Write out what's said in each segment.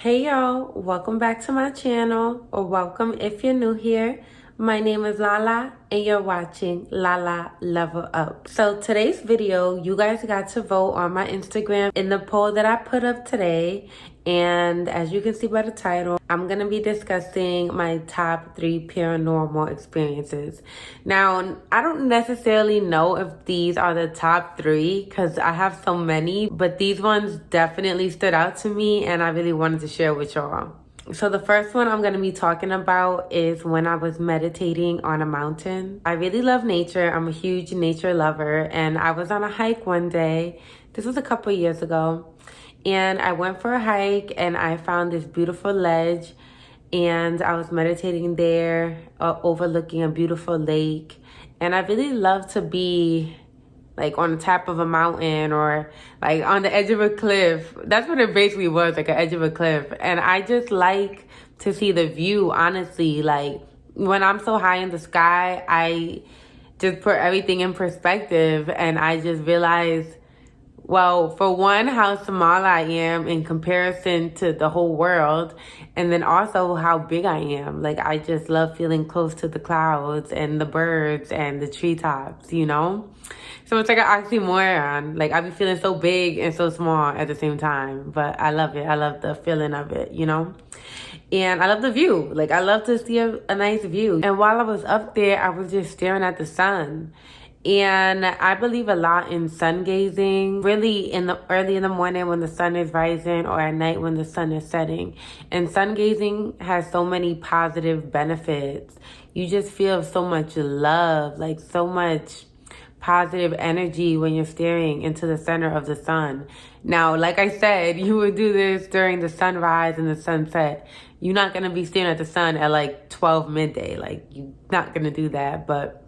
Hey y'all, welcome back to my channel, or welcome if you're new here. My name is Lala and you're watching Lala Level Up. So today's video, you guys got to vote on my Instagram in the poll that I put up today. And as you can see by the title, I'm going to be discussing my top 3 paranormal experiences. Now, I don't necessarily know if these are the top 3 because I have so many, but these ones definitely stood out to me and I really wanted to share with y'all. So the first one I'm going to be talking about is when I was meditating on a mountain. I really love nature. I'm a huge nature lover, and I was on a hike one day. This was a couple years ago. And I went for a hike and I found this beautiful ledge, and I was meditating there, overlooking a beautiful lake. And I really love to be like on the top of a mountain or like on the edge of a cliff. That's what it basically was, like an edge of a cliff. And I just like to see the view, honestly. Like when I'm so high in the sky, I just put everything in perspective and I just realize, well, for one, how small I am in comparison to the whole world, and then also how big I am. Like, I just love feeling close to the clouds and the birds and the treetops, you know? So it's like an oxymoron. Like, I be feeling so big and so small at the same time, but I love it. I love the feeling of it, you know? And I love the view. Like, I love to see a nice view. And while I was up there, I was just staring at the sun. And I believe a lot in sun gazing, really early in the morning when the sun is rising, or at night when the sun is setting. And sun gazing has so many positive benefits. You just feel so much love, like so much positive energy when you're staring into the center of the sun. Now, like I said, you would do this during the sunrise and the sunset. You're not going to be staring at the sun at like 12 midday. Like, you're not going to do that. But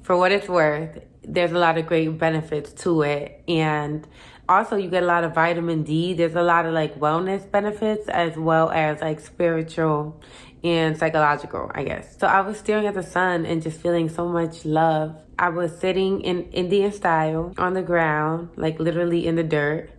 for what it's worth, there's a lot of great benefits to it. And also you get a lot of vitamin D. There's a lot of like wellness benefits as well as like spiritual and psychological, I guess. So I was staring at the sun and just feeling so much love. I was sitting in Indian style on the ground, like literally in the dirt.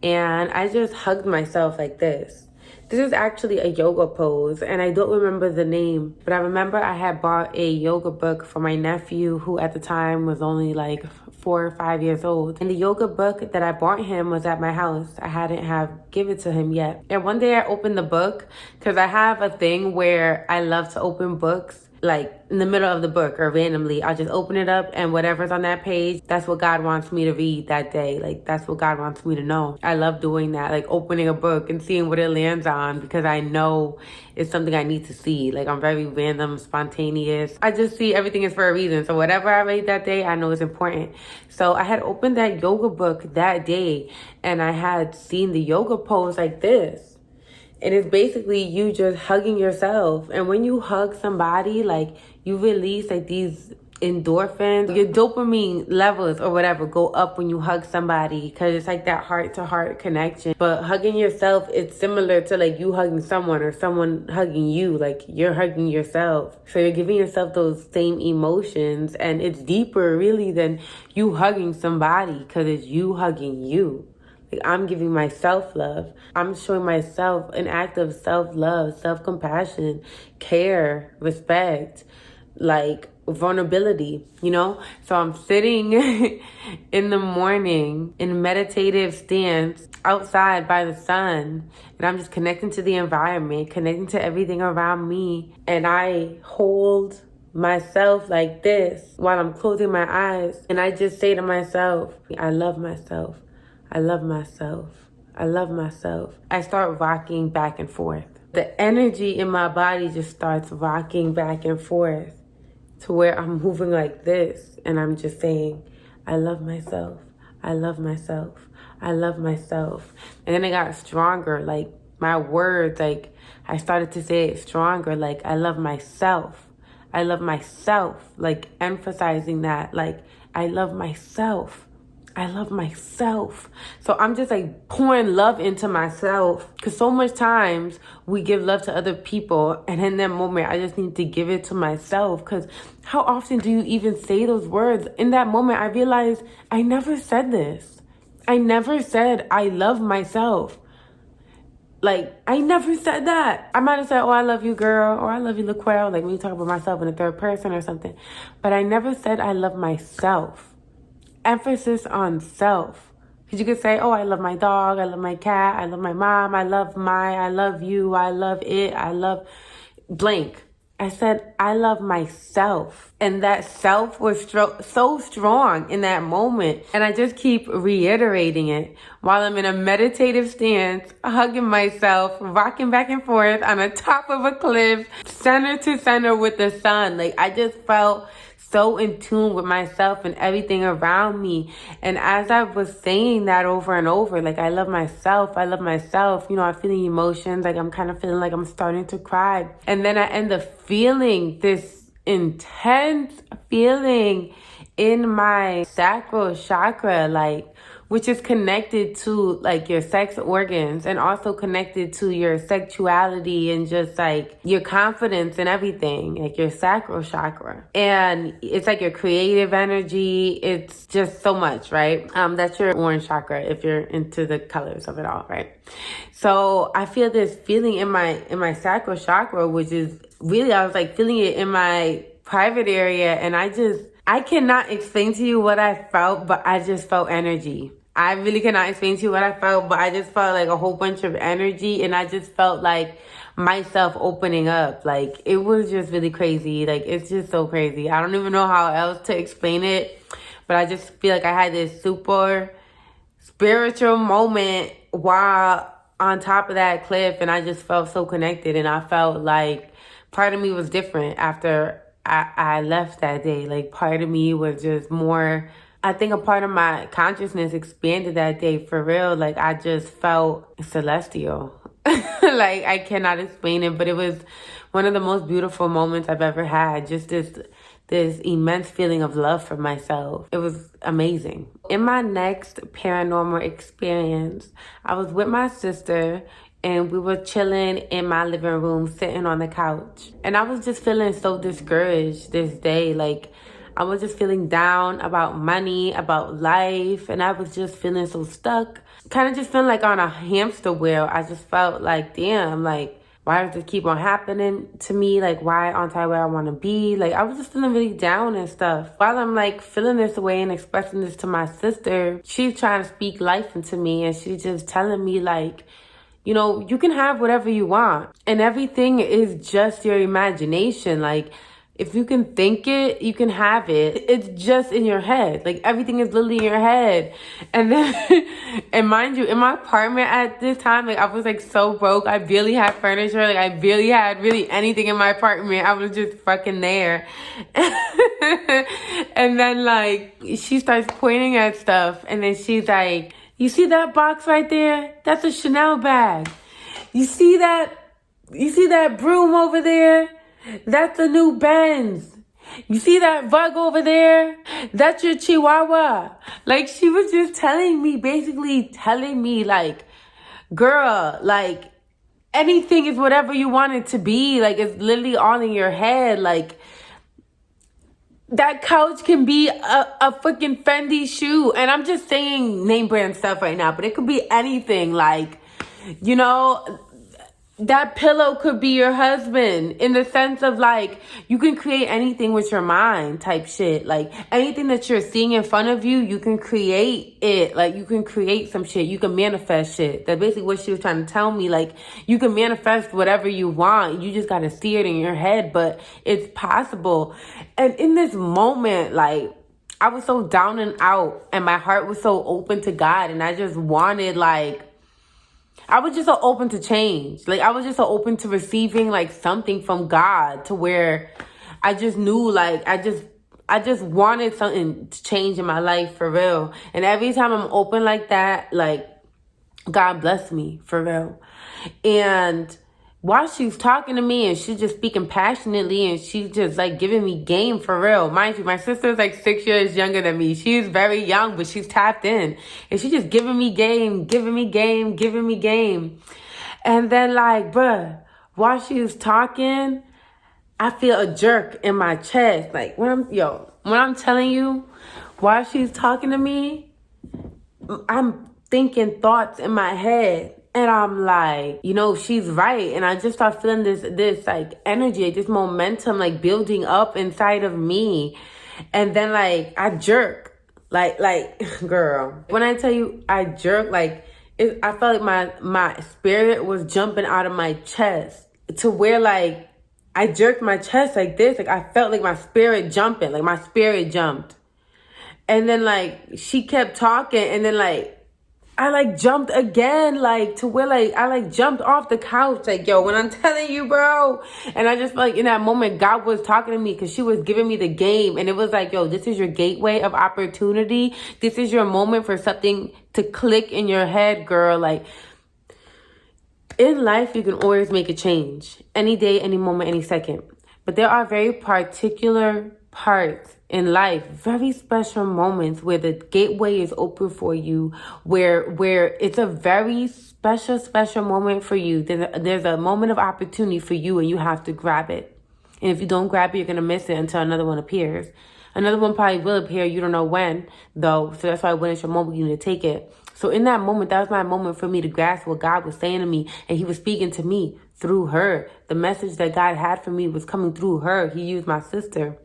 And I just hugged myself like this. This is actually a yoga pose, and I don't remember the name, but I remember I had bought a yoga book for my nephew, who at the time was only like 4 or 5 years old. And the yoga book that I bought him was at my house. I hadn't have given to him yet. And one day I opened the book, because I have a thing where I love to open books like in the middle of the book or randomly. I'll just open it up and whatever's on that page, that's what God wants me to read that day. Like, that's what God wants me to know. I love doing that, like opening a book and seeing what it lands on, because I know it's something I need to see. Like, I'm very random, spontaneous. I just see everything is for a reason. So whatever I read that day, I know it's important. So I had opened that yoga book that day and I had seen the yoga pose like this. And it's basically you just hugging yourself. And when you hug somebody, like, you release like these endorphins. Your dopamine levels or whatever go up when you hug somebody, because it's like that heart-to-heart connection. But hugging yourself, it's similar to like you hugging someone or someone hugging you. Like, you're hugging yourself. So you're giving yourself those same emotions. And it's deeper really than you hugging somebody, because it's you hugging you. I'm giving myself love. I'm showing myself an act of self-love, self-compassion, care, respect, like vulnerability, you know? So I'm sitting in the morning in meditative stance outside by the sun, and I'm just connecting to the environment, connecting to everything around me. And I hold myself like this while I'm closing my eyes. And I just say to myself, I love myself. I love myself. I love myself. I start rocking back and forth. The energy in my body just starts rocking back and forth to where I'm moving like this. And I'm just saying, I love myself. I love myself. I love myself. And then it got stronger. Like, my words, like, I started to say it stronger. Like, I love myself. I love myself. Like, emphasizing that. Like, I love myself. I love myself. So I'm just like pouring love into myself, because so much times we give love to other people, and in that moment I just need to give it to myself. Because how often do you even say those words? In that moment I realized I never said this. I never said I love myself. Like, I never said that. I might have said, oh, I love you, girl, or I love you, LaQuelle, like when you talk about myself in the third person or something. But I never said I love myself. Emphasis on self. Because you could say, oh, I love my dog, I love my cat, I love my mom, I love you, I love it, I love blank. I said, I love myself. And that self was so strong in that moment. And I just keep reiterating it while I'm in a meditative stance, hugging myself, rocking back and forth on the top of a cliff, center to center with the sun. Like, I just felt so in tune with myself and everything around me. And as I was saying that over and over, like, I love myself, you know, I'm feeling emotions, like I'm kind of feeling like I'm starting to cry. And then I end up feeling this intense feeling in my sacral chakra, like, which is connected to like your sex organs and also connected to your sexuality and just like your confidence and everything, like your sacral chakra. And it's like your creative energy. It's just so much, right? That's your orange chakra if you're into the colors of it all, right? So I feel this feeling in my sacral chakra, which is really, I was like feeling it in my private area, and I cannot explain to you what I felt, but I just felt energy. I really cannot explain to you what I felt, but I just felt like a whole bunch of energy, and I just felt like myself opening up. Like, it was just really crazy. Like, it's just so crazy. I don't even know how else to explain it, but I just feel like I had this super spiritual moment while on top of that cliff, and I just felt so connected, and I felt like part of me was different after I left that day. Like, part of me was just more, I think a part of my consciousness expanded that day for real. Like, I just felt celestial. Like, I cannot explain it, but it was one of the most beautiful moments I've ever had. Just this immense feeling of love for myself. It was amazing. In my next paranormal experience, I was with my sister, and we were chilling in my living room, sitting on the couch. And I was just feeling so discouraged this day. Like, I was just feeling down about money, about life. And I was just feeling so stuck. Kind of just feeling like on a hamster wheel. I just felt like, damn, like, why does this keep on happening to me? Like, why aren't I where I want to be? Like, I was just feeling really down and stuff. While I'm like feeling this way and expressing this to my sister, she's trying to speak life into me. And she's just telling me like, you know, you can have whatever you want, and everything is just your imagination. Like, if you can think it, you can have it. It's just in your head. Like, everything is literally in your head. And then, and mind you, in my apartment at this time, like, I was like so broke. I barely had furniture. Like, I barely had really anything in my apartment. I was just fucking there. And then like, she starts pointing at stuff, and then she's like, you see that box right there? That's a Chanel bag. You see that broom over there? That's a new Benz. You see that rug over there? That's your Chihuahua. Like, she was just basically telling me like, girl, like, anything is whatever you want it to be. Like, it's literally all in your head. Like, that couch can be a freaking Fendi shoe. And I'm just saying name brand stuff right now, but it could be anything. Like, you know, that pillow could be your husband, in the sense of like, you can create anything with your mind type shit. Like, anything that you're seeing in front of you, you can create it. Like, you can create some shit. You can manifest shit. That's basically what she was trying to tell me. Like, you can manifest whatever you want. You just got to see it in your head, but it's possible. And in this moment, like, I was so down and out, and my heart was so open to God, and I just wanted, like, I was just so open to change. Like, I was just so open to receiving like something from God, to where I just knew like I just wanted something to change in my life for real. And every time I'm open like that, like, God bless me for real. And while she's talking to me, and she's just speaking passionately, and she's just like giving me game for real. Mind you, my sister's like 6 years younger than me. She's very young, but she's tapped in. And she's just giving me game. And then like, bruh, while she was talking, I feel a jerk in my chest. Like, when I'm telling you, while she's talking to me, I'm thinking thoughts in my head. And I'm like, you know, she's right. And I just start feeling this like energy, this momentum like building up inside of me. And then like I jerk, like girl, when I tell you I jerk, like I felt like my spirit was jumping out of my chest to where like I jerked my chest like this. Like I felt like my spirit jumping, like my spirit jumped. And then like she kept talking, and then like I like jumped again, like to where like I like jumped off the couch, like yo, when I'm telling you, bro. And I just felt like in that moment God was talking to me because she was giving me the game, and it was like, yo, this is your gateway of opportunity. This is your moment for something to click in your head, girl. Like in life, you can always make a change any day, any moment, any second. But there are very particular parts in life, very special moments where the gateway is open for you, where it's a very special moment for you. There's a moment of opportunity for you, and you have to grab it. And if you don't grab it, you're going to miss it until another one appears. Another one probably will appear. You don't know when, though. So that's why when it's your moment, you need to take it. So in that moment, that was my moment for me to grasp what God was saying to me. And he was speaking to me through her. The message that God had for me was coming through her. He used my sister.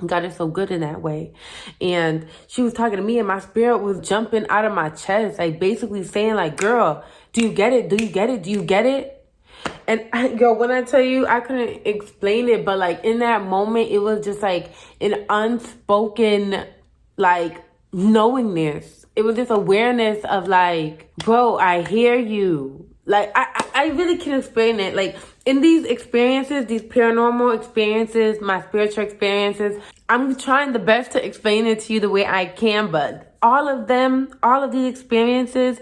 God is so good in that way. And she was talking to me, and my spirit was jumping out of my chest, like basically saying like, girl, do you get it? Do you get it? Do you get it? And yo, when I tell you, I couldn't explain it, but like in that moment, it was just like an unspoken, like knowingness. It was this awareness of like, bro, I hear you. Like, I really can't explain it. Like, in these experiences, these paranormal experiences, my spiritual experiences, I'm trying the best to explain it to you the way I can. But all of these experiences,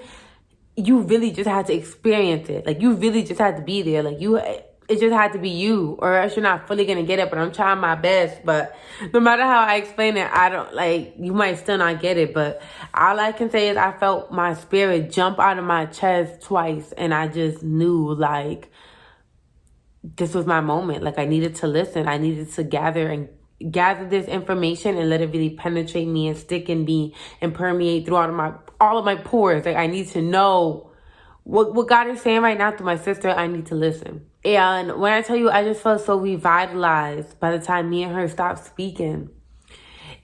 you really just had to experience it. Like, you really just had to be there. Like, it just had to be you, or else you're not fully gonna get it. But I'm trying my best. But no matter how I explain it, I don't like, you might still not get it. But all I can say is I felt my spirit jump out of my chest twice, and I just knew like this was my moment. Like I needed to listen. I needed to gather this information and let it really penetrate me and stick in me and permeate through all of my pores. Like I need to know what God is saying right now through my sister. I need to listen. And when I tell you, I just felt so revitalized by the time me and her stopped speaking.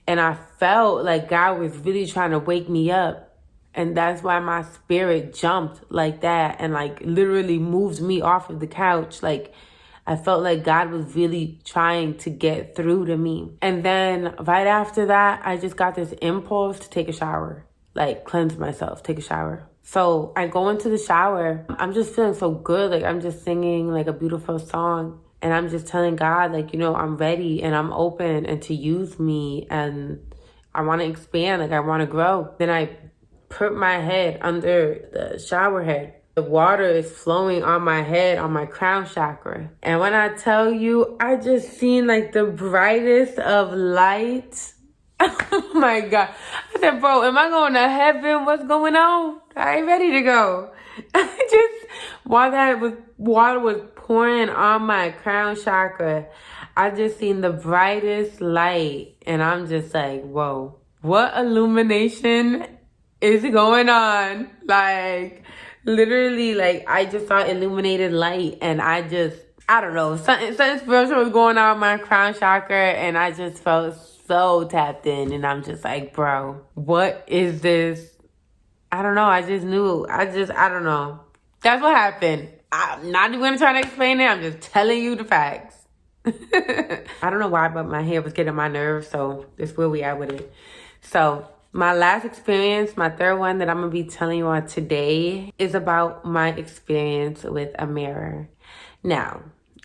And I felt like God was really trying to wake me up. And that's why my spirit jumped like that and like literally moved me off of the couch. Like I felt like God was really trying to get through to me. And then right after that, I just got this impulse to take a shower, like cleanse myself, take a shower. So I go into the shower. I'm just feeling so good. Like I'm just singing like a beautiful song. And I'm just telling God, like, you know, I'm ready and I'm open and to use me. And I want to expand. Like I want to grow. Then I put my head under the shower head. The water is flowing on my head, on my crown chakra. And when I tell you, I just seen like the brightest of light. Oh my God. I said, bro, am I going to heaven? What's going on? I ain't ready to go. While that water was pouring on my crown chakra, I just seen the brightest light. And I'm just like, whoa, what illumination is going on? Like, literally, like, I just saw illuminated light. And I don't know, something spiritual was going on in my crown chakra. And I just felt so tapped in, and I'm just like, bro, what is this? I don't know. I just knew. I don't know. That's what happened. I'm not even gonna try to explain it. I'm just telling you the facts. I don't know why, but my hair was getting on my nerves, so that's where we are with it. So my last experience, my third one that I'm gonna be telling you on today, is about my experience with a mirror. Now,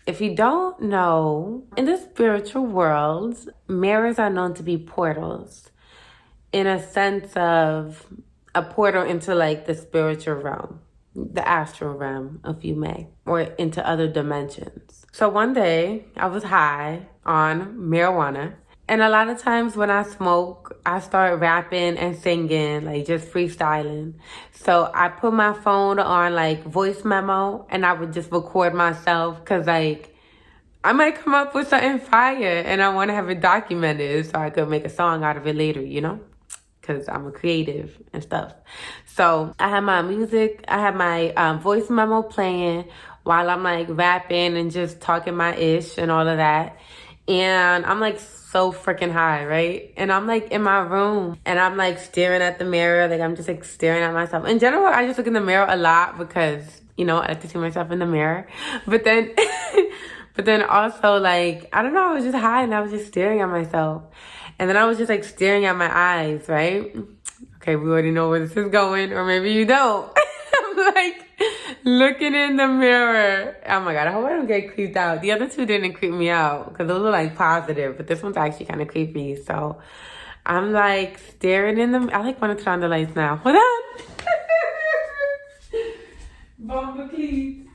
if you don't know, in the spiritual world, mirrors are known to be portals in a sense of a portal into like the spiritual realm, the astral realm, if you may, or into other dimensions. So one day I was high on marijuana. And a lot of times when I smoke, I start rapping and singing, like just freestyling. So I put my phone on like voice memo, and I would just record myself because like I might come up with something fire and I want to have it documented so I could make a song out of it later, you know? because I'm a creative and stuff. So I had my music, I had my voice memo playing while I'm like rapping and just talking my ish and all of that. And I'm like so freaking high, right? And I'm like in my room and I'm like staring at the mirror. Like I'm just like staring at myself. In general, I just look in the mirror a lot because, you know, I like to see myself in the mirror. But then, but then also like, I don't know, I was just high and I was just staring at myself. And then I was just like staring at my eyes, right? Okay, we already know where this is going, or maybe you don't. I'm like looking in the mirror. Oh my God, I hope I don't get creeped out. The other two didn't creep me out because those were like positive, but this one's actually kind of creepy. So I'm like staring in the, I like want to turn on the lights now. Hold on. Bumper cleats.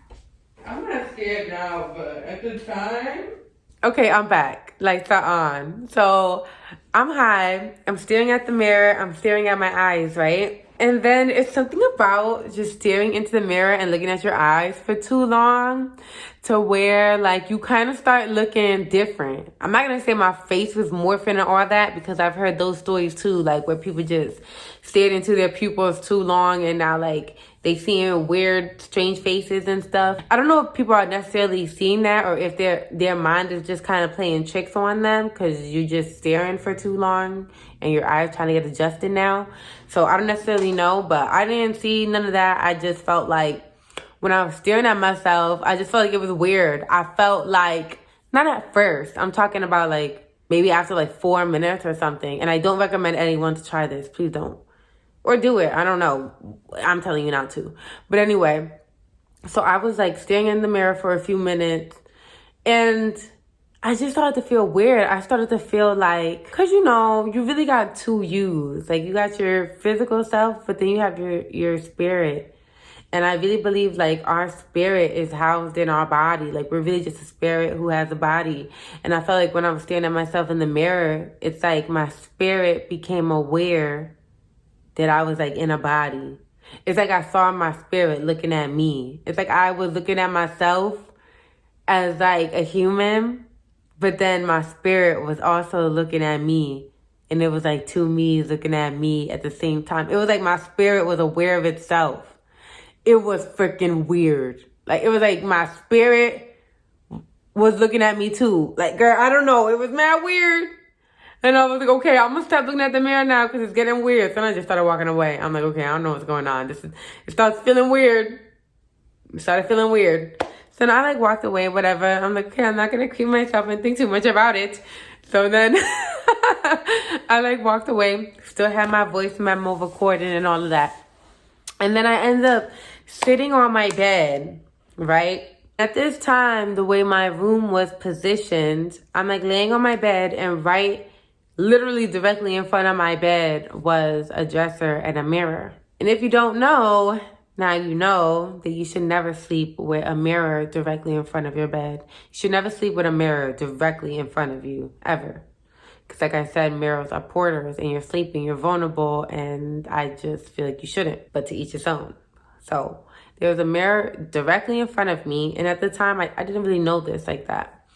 I'm not scared now, but at the time. Okay, I'm back. Lights are on. So I'm high. I'm staring at the mirror. I'm staring at my eyes, right? And then it's something about just staring into the mirror and looking at your eyes for too long to where like you kind of start looking different. I'm not going to say my face was morphing and all that because I've heard those stories too, like where people just stared into their pupils too long and now like they seeing weird, strange faces and stuff. I don't know if people are necessarily seeing that or if their mind is just kind of playing tricks on them because you're just staring for too long and your eyes trying to get adjusted now. So I don't necessarily know, but I didn't see none of that. I just felt like when I was staring at myself, I just felt like it was weird. I felt like, not at first, I'm talking about like maybe after like 4 minutes or something. And I don't recommend anyone to try this. Please don't. Or do it. I don't know. I'm telling you not to. But anyway, so I was like staring in the mirror for a few minutes and I just started to feel weird. I started to feel like, because you know, you really got two yous. Like you got your physical self, but then you have your spirit. And I really believe like our spirit is housed in our body. Like we're really just a spirit who has a body. And I felt like when I was staring at myself in the mirror, it's like my spirit became aware that I was like in a body. It's like I saw my spirit looking at me. It's like I was looking at myself as like a human, but then my spirit was also looking at me. And it was like two me's looking at me at the same time. It was like my spirit was aware of itself. It was freaking weird. Like it was like my spirit was looking at me too. Like girl, I don't know. It was mad weird. And I was like, okay, I'm going to stop looking at the mirror now because it's getting weird. So then I just started walking away. I'm like, okay, I don't know what's going on. It starts feeling weird. It started feeling weird. So then I like walked away, whatever. I'm like, okay, I'm not going to creep myself and think too much about it. So then I like walked away, still had my voice memo recording and all of that. And then I ended up sitting on my bed, right? At this time, the way my room was positioned, I'm like laying on my bed and literally directly in front of my bed was a dresser and a mirror. And if you don't know, now you know that you should never sleep with a mirror directly in front of your bed. You should never sleep with a mirror directly in front of you, ever. Because like I said, mirrors are porters and you're sleeping, you're vulnerable, and I just feel like you shouldn't, but to each his own. So there was a mirror directly in front of me, and at the time, I didn't really know this like that.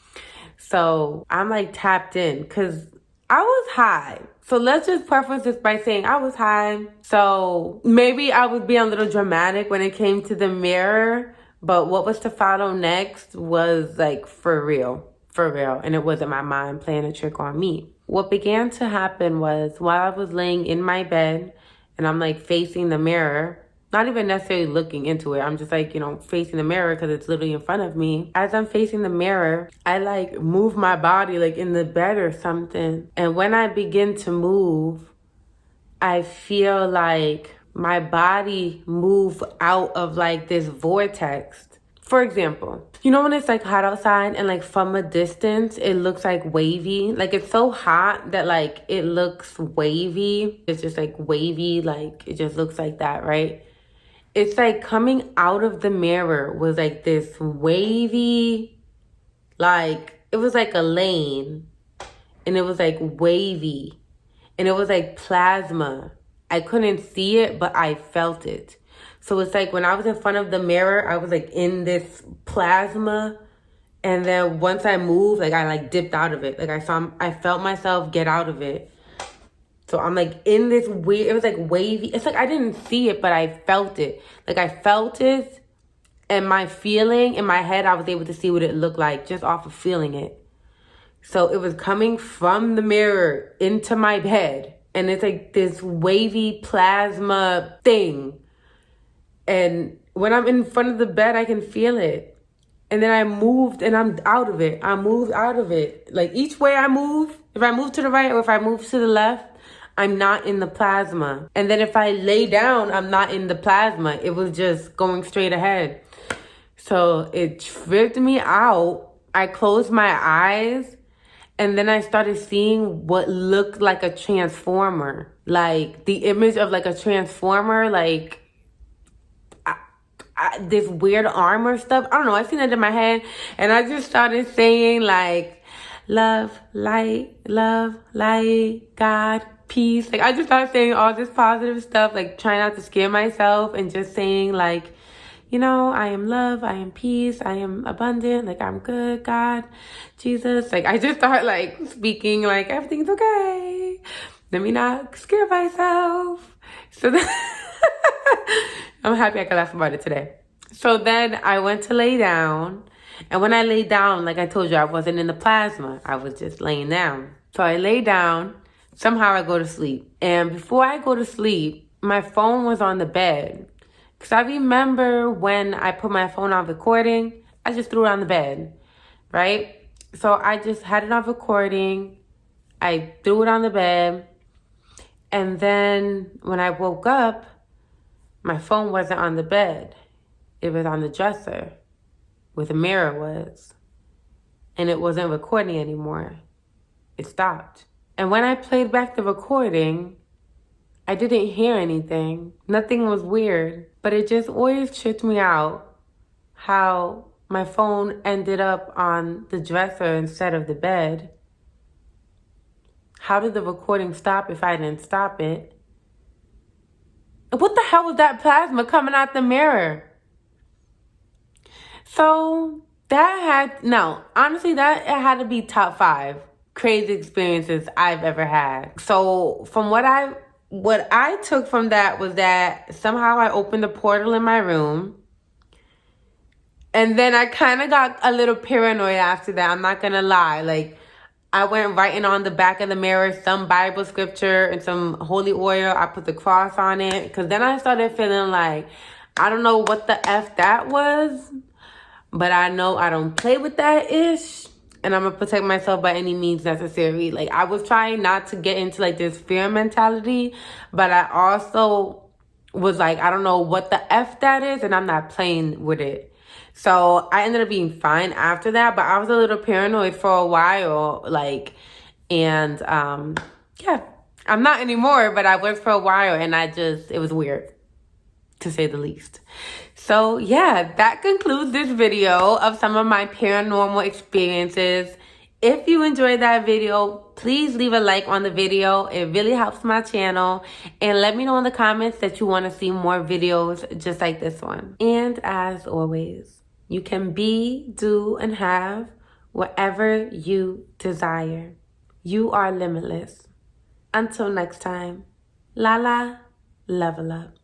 So I'm like tapped in because I was high. So let's just preface this by saying I was high. So maybe I was being a little dramatic when it came to the mirror, but what was to follow next was like for real. And it wasn't my mind playing a trick on me. What began to happen was while I was laying in my bed and I'm like facing the mirror, not even necessarily looking into it. I'm just like, you know, facing the mirror because it's literally in front of me. As I'm facing the mirror, I like move my body like in the bed or something. And when I begin to move, I feel like my body move out of like this vortex. For example, you know when it's like hot outside and like from a distance, it looks like wavy. Like it's so hot that like it looks wavy. It's just like wavy, like it just looks like that, right? It's like coming out of the mirror was like this wavy, like it was like a lane and it was like wavy and it was like plasma. I couldn't see it, but I felt it. So it's like when I was in front of the mirror, I was like in this plasma. And then once I moved, like I like dipped out of it. Like I felt myself get out of it So I'm like in this weird, it was like wavy. It's like I didn't see it, but I felt it. Like I felt it, and my feeling in my head, I was able to see what it looked like just off of feeling it. So it was coming from the mirror into my bed. And it's like this wavy plasma thing. And when I'm in front of the bed, I can feel it. And then I moved and I'm out of it. I moved out of it. Like each way I move, if I move to the right or if I move to the left, I'm not in the plasma. And then if I lay down, I'm not in the plasma. It was just going straight ahead. So it tripped me out. I closed my eyes. And then I started seeing what looked like a transformer. Like the image of like a transformer, like this weird armor stuff. I don't know. I seen it in my head. And I just started saying like, love, light, God, peace. Like I just started saying all this positive stuff, like trying not to scare myself and just saying like, you know, I am love, I am peace, I am abundant, like I'm good, God, Jesus. Like I just start like speaking like everything's okay. Let me not scare myself. So then I'm happy I could laugh about it today. So then I went to lay down. And when I lay down, like I told you, I wasn't in the plasma. I was just laying down. So I lay down. Somehow I go to sleep. And before I go to sleep, my phone was on the bed. Because I remember when I put my phone on recording, I just threw it on the bed, right? So I just had it on recording. I threw it on the bed. And then when I woke up, my phone wasn't on the bed. It was on the dresser where the mirror was. And it wasn't recording anymore. It stopped. And when I played back the recording, I didn't hear anything. Nothing was weird. But it just always tripped me out how my phone ended up on the dresser instead of the bed. How did the recording stop if I didn't stop it? What the hell was that plasma coming out the mirror? So that had to be top 5 crazy experiences I've ever had. So from what I took from that was that somehow I opened a portal in my room. And then I kind of got a little paranoid after that. I'm not going to lie. Like, I went writing on the back of the mirror some Bible scripture and some holy oil. I put the cross on it. Because then I started feeling like, I don't know what the F that was. But I know I don't play with that ish. And I'm going to protect myself by any means necessary. Like, I was trying not to get into, like, this fear mentality. But I also was like, I don't know what the F that is. And I'm not playing with it. So I ended up being fine after that. But I was a little paranoid for a while. Like, and, yeah. I'm not anymore. But I was for a while. And it was weird, to say the least. So yeah, that concludes this video of some of my paranormal experiences. If you enjoyed that video, please leave a like on the video. It really helps my channel. And let me know in the comments that you want to see more videos just like this one. And as always, you can be, do, and have whatever you desire. You are limitless. Until next time, Lala, level up.